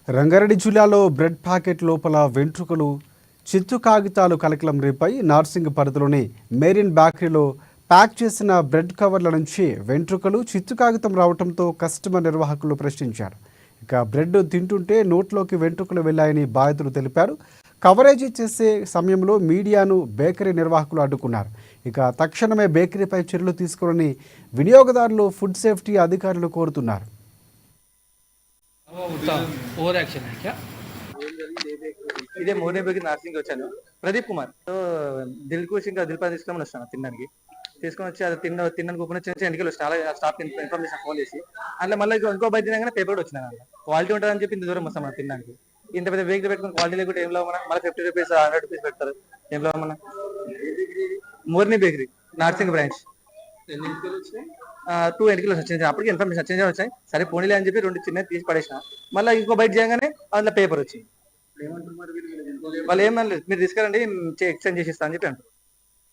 రంగారెడ్డి జిల్లాలో bread packet లోపల వెంట్రుకలు, చిత్తు కాగితాలు కలకలం రేపాయి. నార్సింగ్ పరిధిలోని మేరిన్ బేకరీలో ప్యాక్ చేసిన బ్రెడ్ కవర్ల నుంచి వెంట్రుకలు, చిత్తు కాగితం రావడంతో కస్టమర్ నిర్వాహకులు ప్రశ్నించారు. ఇక బ్రెడ్ తింటుంటే నోట్లోకి వెంట్రుకలు వెళ్లాయని బాధితులు తెలిపారు. కవరేజీ చేసే సమయంలో మీడియాను బేకరీ నిర్వాహకులు అడ్డుకున్నారు. ఇక తక్షణమే బేకరీపై చర్యలు తీసుకోవాలని వినియోగదారులు, ఫుడ్ సేఫ్టీ అధికారులు కోరుతున్నారు. ఓవర్ యాక్షన్ है क्या? ఇదే మోర్నేబేకి నార్సింగ్ వచ్చాను. ప్రదీప్ కుమార్ దిల్ కుష్ ఇంకా దిల్ పది తీసుకొని వస్తాను తినడానికి. తీసుకొని వచ్చి అది తినడానికి ఓపెన్ వచ్చి ఎన్నికలు చాలా స్టాఫ్ ఇన్ఫర్మేషన్ ఫోన్ చేసి అందులో మళ్ళీ ఇంకో బయట తినగానే పేపర్ వచ్చిన క్వాలిటీ ఉంటుందని చెప్పి ఇంత దూరం వస్తాం మనం తినడానికి. ఇంత పెద్ద వేగం పెట్టుకుని క్వాలిటీ లేకుండా ఏం లేవు. మళ్ళీ 50 రూపీస్ 100 రూపీస్ పెడతారు. ఏం లేవు మన మోర్నీ బేకరీ నార్సింగ్ బ్రాంచ్ 2 ఎన్నికలు వచ్చింది. అప్పటికి ఇన్ఫర్మేషన్ చేంజ్ వచ్చాయి. సరే పోనీలే అని చెప్పి 2 చిన్నది తీసి పడేసిన. మళ్ళీ ఇంకో బయట చేయగానే అందులో పేపర్ వచ్చింది. వాళ్ళు ఏమన్నా మీరు తీసుకురండి ఎక్స్చేంజ్ చేసి ఇస్తా అని చెప్పి అంటారు.